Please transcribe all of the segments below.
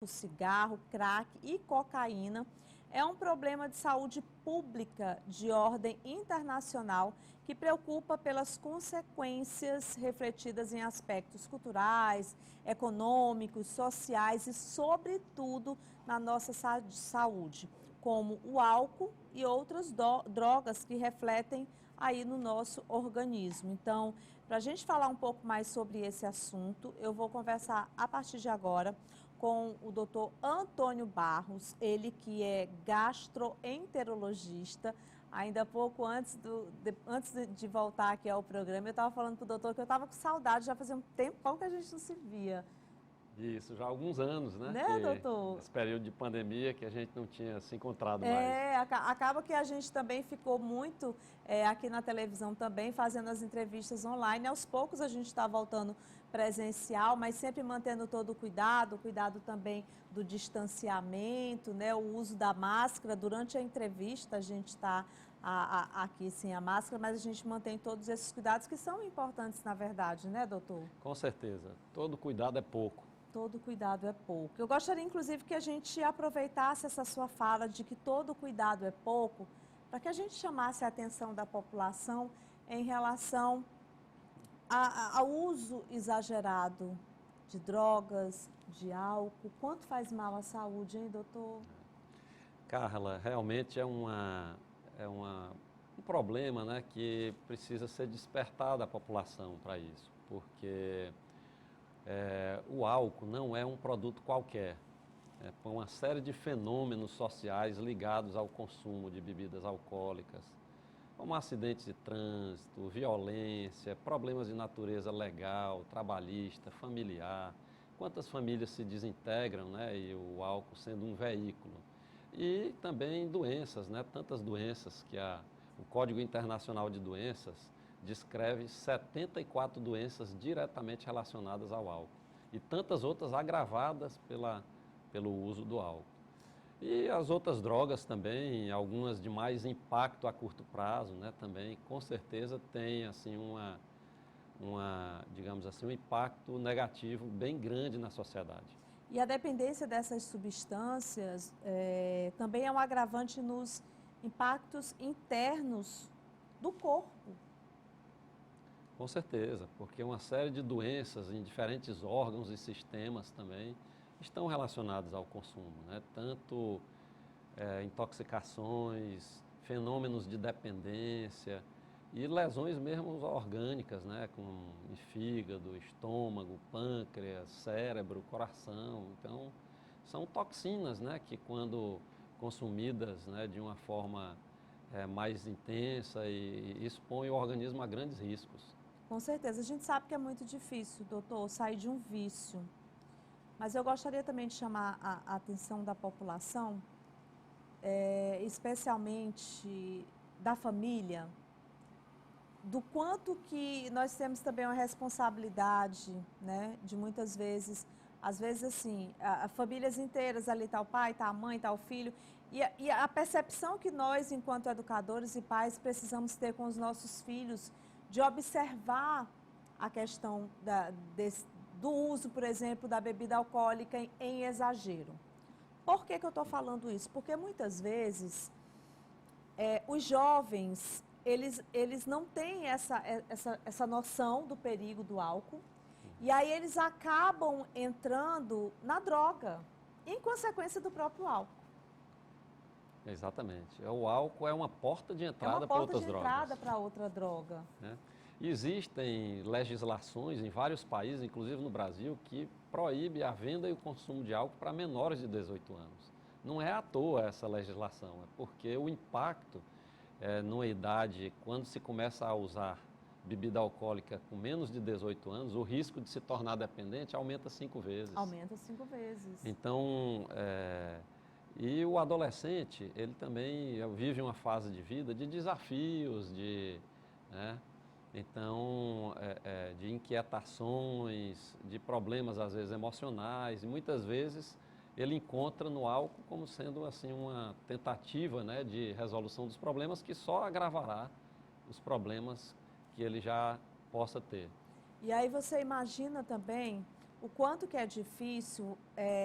o cigarro, crack e cocaína é um problema de saúde pública de ordem internacional que preocupa pelas consequências refletidas em aspectos culturais, econômicos, sociais e, sobretudo, na nossa saúde, como o álcool e outras drogas que refletem aí no nosso organismo. Então, para a gente falar um pouco mais sobre esse assunto, eu vou conversar a partir de agora com o doutor Antônio Barros, ele que é gastroenterologista. Ainda pouco antes de voltar aqui ao programa, eu estava falando para o doutor que eu estava com saudade, já fazia um tempão que a gente não se via. Isso, já há alguns anos, né? Né, Que doutor? esse período de pandemia que a gente não tinha se encontrado mais. Acaba que a gente também ficou muito aqui na televisão também, fazendo as entrevistas online. Aos poucos a gente está voltando presencial, mas sempre mantendo todo o cuidado também do distanciamento, né? O uso da máscara. Durante a entrevista a gente está aqui sem a máscara, mas a gente mantém todos esses cuidados que são importantes, na verdade, né, doutor? Com certeza, todo cuidado é pouco. Todo cuidado é pouco. Eu gostaria, inclusive, que a gente aproveitasse essa sua fala de que todo cuidado é pouco, para que a gente chamasse a atenção da população em relação ao uso exagerado de drogas, de álcool. Quanto faz mal à saúde, hein, doutor? Carla, realmente um problema, né, que precisa ser despertado a população para isso, porque o álcool não é um produto qualquer. Por uma série de fenômenos sociais ligados ao consumo de bebidas alcoólicas, como acidentes de trânsito, violência, problemas de natureza legal, trabalhista, familiar. Quantas famílias se desintegram, né, e o álcool sendo um veículo. E também doenças, né, tantas doenças que o Código Internacional de Doenças descreve 74 doenças diretamente relacionadas ao álcool. E tantas outras agravadas pelo uso do álcool. E as outras drogas também, algumas de mais impacto a curto prazo, né, também, com certeza tem assim digamos assim, um impacto negativo bem grande na sociedade. E a dependência dessas substâncias também é um agravante nos impactos internos do corpo. Com certeza, porque uma série de doenças em diferentes órgãos e sistemas também estão relacionadas ao consumo, né? Tanto intoxicações, fenômenos de dependência e lesões mesmo orgânicas, né? Como fígado, estômago, pâncreas, cérebro, coração. Então, são toxinas, né? Que quando consumidas, né, de uma forma mais intensa e expõe o organismo a grandes riscos. Com certeza. A gente sabe que é muito difícil, doutor, sair de um vício. Mas eu gostaria também de chamar a atenção da população, especialmente da família, do quanto que nós temos também uma responsabilidade, né, de muitas vezes, às vezes assim, famílias inteiras, ali está o pai, está a mãe, está o filho, e a percepção que nós, enquanto educadores e pais, precisamos ter com os nossos filhos, de observar a questão do uso, por exemplo, da bebida alcoólica em exagero. Por que eu estou falando isso? Porque muitas vezes os jovens, eles não têm essa noção do perigo do álcool, e aí eles acabam entrando na droga, em consequência do próprio álcool. Exatamente. O álcool é uma porta de É uma entrada para porta de outras entrada drogas, para outra droga. né? Existem legislações em vários países, inclusive no Brasil, que proíbe a venda e o consumo de álcool para menores de 18 anos. Não é à toa essa legislação, é porque o impacto numa idade, quando se começa a usar bebida alcoólica com menos de 18 anos, o risco de se tornar dependente aumenta 5 vezes. Aumenta 5 vezes. Então, e o adolescente, ele também vive uma fase de vida de desafios, né? Então, de inquietações, de problemas às vezes emocionais, e muitas vezes ele encontra no álcool como sendo assim uma tentativa, né, de resolução dos problemas que só agravará os problemas que ele já possa ter. E aí você imagina também o quanto que é difícil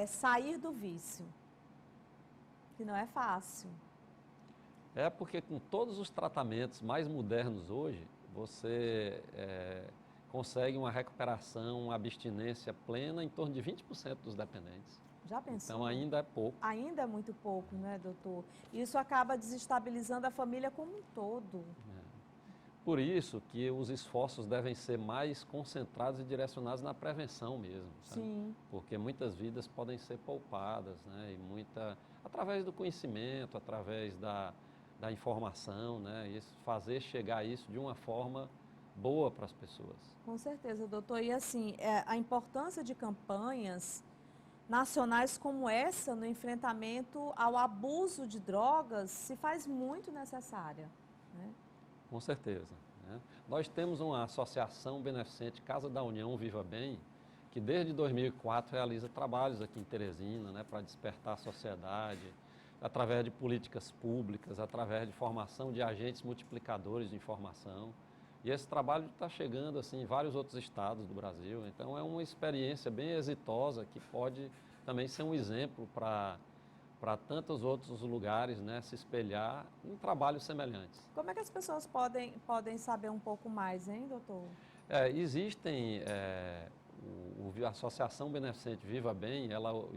sair do vício, que não é fácil. É porque com todos os tratamentos mais modernos hoje, você consegue uma recuperação, uma abstinência plena em torno de 20% dos dependentes. Já pensou? Então ainda é pouco. Ainda é muito pouco, né, doutor? Isso acaba desestabilizando a família como um todo. Por isso que os esforços devem ser mais concentrados e direcionados na prevenção mesmo, sabe? Sim. Porque muitas vidas podem ser poupadas, né? E através do conhecimento, através da informação, né? E fazer chegar isso de uma forma boa para as pessoas. Com certeza, doutor. E assim, a importância de campanhas nacionais como essa no enfrentamento ao abuso de drogas se faz muito necessária, né? Com certeza, né? Nós temos uma associação beneficente Casa da União Viva Bem, que desde 2004 realiza trabalhos aqui em Teresina, né, para despertar a sociedade, através de políticas públicas, através de formação de agentes multiplicadores de informação. E esse trabalho está chegando assim, em vários outros estados do Brasil. Então, é uma experiência bem exitosa que pode também ser um exemplo para tantos outros lugares, né, se espelhar em trabalhos semelhantes. Como é que as pessoas podem saber um pouco mais, hein, doutor? Existem, a Associação Beneficente Viva Bem,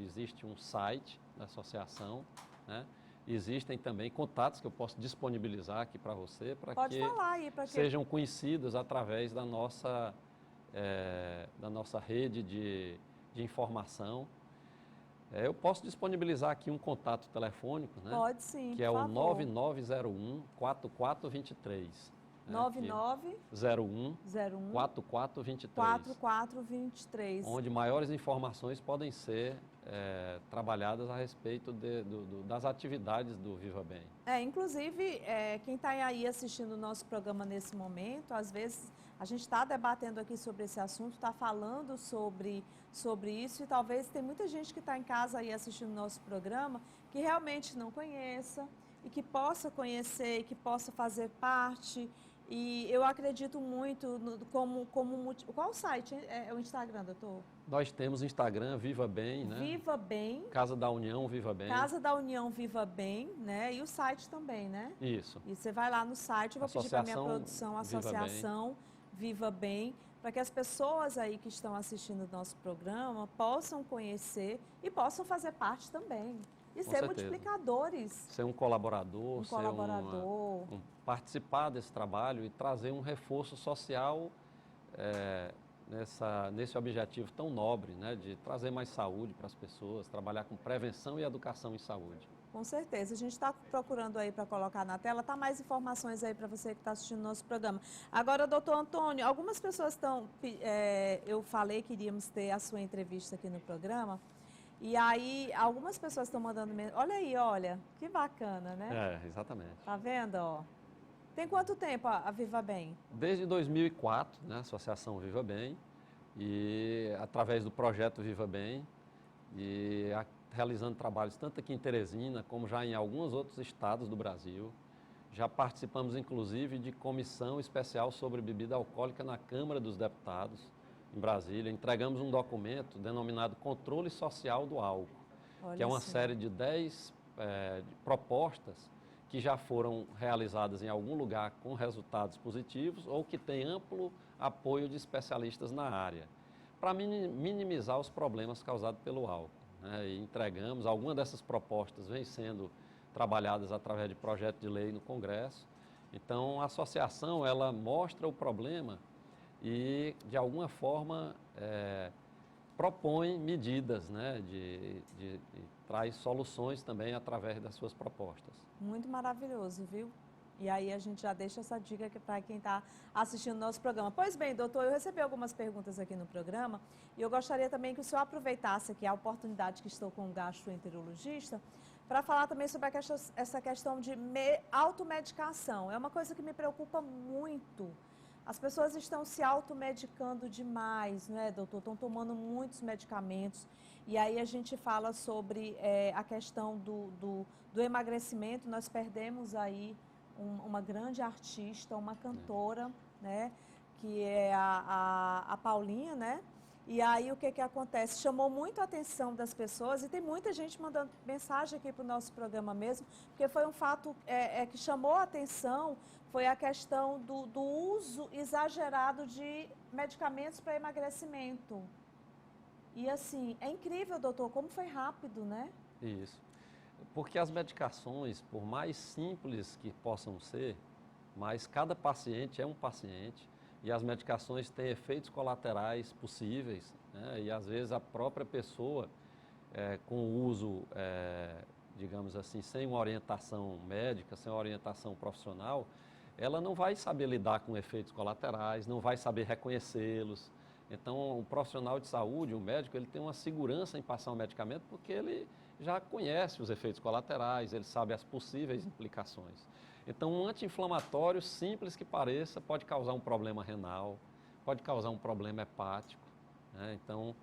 existe um site da associação, né? Existem também contatos que eu posso disponibilizar aqui para você, para que falar aí, sejam conhecidos através da nossa rede de informação. Eu posso disponibilizar aqui um contato telefônico, né? Pode sim, que é por o favor. 9901-4423. 9901 4423. 4423. Onde maiores informações podem ser trabalhadas a respeito das atividades do Viva Bem. Inclusive, quem está aí assistindo o nosso programa nesse momento, às vezes a gente está debatendo aqui sobre esse assunto, está falando sobre isso e talvez tem muita gente que está em casa aí assistindo o nosso programa que realmente não conheça e que possa conhecer, que possa fazer parte. E eu acredito muito Qual o site? É o Instagram, doutor? Nós temos Instagram Viva Bem, né? Viva Bem. Casa da União Viva Bem. Casa da União Viva Bem, né? E o site também, né? Isso. E você vai lá no site, eu vou pedir para a minha produção, Associação Viva Bem, para que as pessoas aí que estão assistindo o nosso programa possam conhecer e possam fazer parte também. E ser multiplicadores. Ser um colaborador, participar desse trabalho e trazer um reforço social nesse objetivo tão nobre, né, de trazer mais saúde para as pessoas, trabalhar com prevenção e educação em saúde. Com certeza. A gente está procurando aí para colocar na tela, tá mais informações aí para você que está assistindo o nosso programa. Agora, doutor Antônio, algumas pessoas estão... eu falei que iríamos ter a sua entrevista aqui no programa. E aí, algumas pessoas estão mandando... Olha aí, olha, que bacana, né? Exatamente. Tá vendo, ó? Tem quanto tempo a Viva Bem? Desde 2004, né, a Associação Viva Bem, e através do projeto Viva Bem, e realizando trabalhos tanto aqui em Teresina, como já em alguns outros estados do Brasil. Já participamos, inclusive, de comissão especial sobre bebida alcoólica na Câmara dos Deputados, em Brasília. Entregamos um documento denominado Controle Social do Álcool, que é uma série de 10 propostas que já foram realizadas em algum lugar com resultados positivos ou que têm amplo apoio de especialistas na área, para minimizar os problemas causados pelo álcool, né? E entregamos, algumas dessas propostas vêm sendo trabalhadas através de projeto de lei no Congresso. Então, a associação, ela mostra o problema e, de alguma forma, propõe medidas, né, e traz soluções também através das suas propostas. Muito maravilhoso, viu? E aí a gente já deixa essa dica para quem está assistindo o nosso programa. Pois bem, doutor, eu recebi algumas perguntas aqui no programa e eu gostaria também que o senhor aproveitasse aqui a oportunidade que estou com o gastroenterologista para falar também sobre essa questão de automedicação. É uma coisa que me preocupa muito. As pessoas estão se automedicando demais, não é, doutor? Estão tomando muitos medicamentos. E aí a gente fala sobre a questão do emagrecimento. Nós perdemos aí uma grande artista, uma cantora, né? Que é a Paulinha, né? E aí o que que acontece? Chamou muito a atenção das pessoas e tem muita gente mandando mensagem aqui para o nosso programa mesmo, porque foi um fato que chamou a atenção, foi a questão do uso exagerado de medicamentos para emagrecimento. E assim, é incrível, doutor, como foi rápido, né? Isso. Porque as medicações, por mais simples que possam ser, mas cada paciente é um paciente e as medicações têm efeitos colaterais possíveis, né? E às vezes a própria pessoa, com o uso, digamos assim, sem uma orientação médica, sem uma orientação profissional, ela não vai saber lidar com efeitos colaterais, não vai saber reconhecê-los. Então, o profissional de saúde, o médico, ele tem uma segurança em passar um medicamento porque ele já conhece os efeitos colaterais, ele sabe as possíveis implicações. Então, um anti-inflamatório, simples que pareça, pode causar um problema renal, pode causar um problema hepático, né? Então,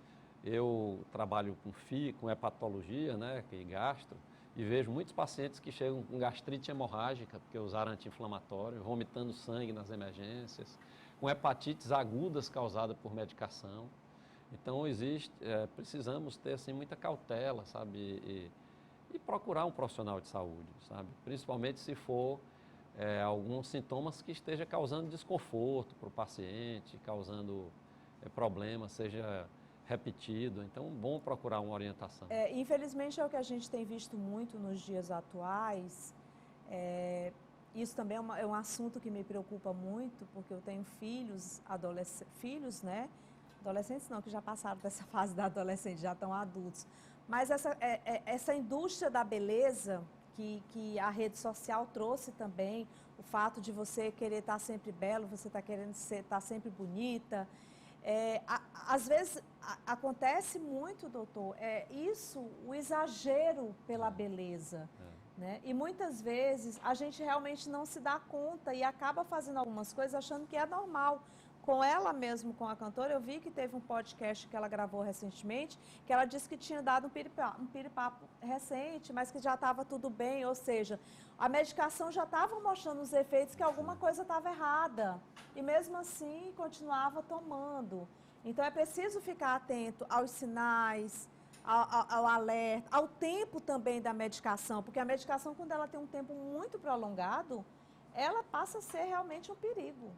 eu trabalho com hepatologia, né, e gastro, e vejo muitos pacientes que chegam com gastrite hemorrágica, porque usaram anti-inflamatório, vomitando sangue nas emergências, com hepatites agudas causadas por medicação. Então, precisamos ter assim, muita cautela, sabe, e procurar um profissional de saúde, sabe, principalmente se for alguns sintomas que esteja causando desconforto para o paciente, causando problemas, seja repetido. Então, bom procurar uma orientação. Infelizmente é o que a gente tem visto muito nos dias atuais. Isso também é um assunto que me preocupa muito, porque eu tenho filhos, né? Adolescentes não, que já passaram dessa fase da adolescente, já estão adultos. Mas essa indústria da beleza que a rede social trouxe também, o fato de você querer estar sempre belo, você está querendo estar sempre bonita. Às vezes acontece muito, doutor, o exagero pela beleza. Né? E muitas vezes a gente realmente não se dá conta e acaba fazendo algumas coisas achando que é normal. Com ela mesmo, com a cantora, eu vi que teve um podcast que ela gravou recentemente, que ela disse que tinha dado um piripapo recente, mas que já estava tudo bem, ou seja, a medicação já estava mostrando os efeitos que alguma coisa estava errada. E mesmo assim, continuava tomando. Então, é preciso ficar atento aos sinais, ao alerta, ao tempo também da medicação, porque a medicação, quando ela tem um tempo muito prolongado, ela passa a ser realmente um perigo.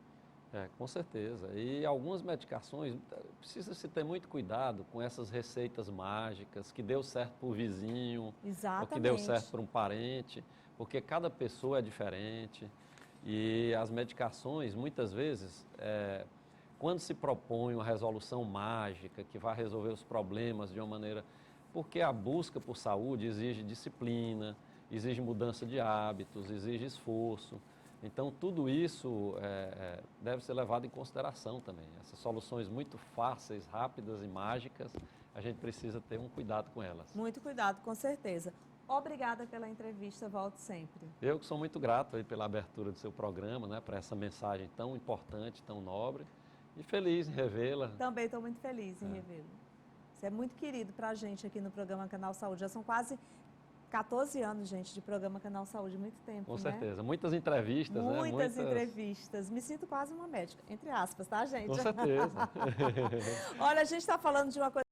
Com certeza. E algumas medicações, precisa-se ter muito cuidado com essas receitas mágicas, que deu certo para o vizinho, Exatamente. ou que deu certo para um parente, porque cada pessoa é diferente. E as medicações, muitas vezes, quando se propõe uma resolução mágica, que vai resolver os problemas de uma maneira... Porque a busca por saúde exige disciplina, exige mudança de hábitos, exige esforço. Então, tudo isso deve ser levado em consideração também. Essas soluções muito fáceis, rápidas e mágicas, a gente precisa ter um cuidado com elas. Muito cuidado, com certeza. Obrigada pela entrevista, volte sempre. Eu que sou muito grato aí pela abertura do seu programa, né, para essa mensagem tão importante, tão nobre, e feliz em revê-la. Também estou muito feliz em revê-lo. Você é muito querido para a gente aqui no programa Canal Saúde. Já são quase 14 anos, gente, de programa Canal Saúde, muito tempo, Com né? certeza. Muitas entrevistas, né? Muitas entrevistas. Me sinto quase uma médica, entre aspas, tá, gente? Com certeza. Olha, a gente está falando de uma coisa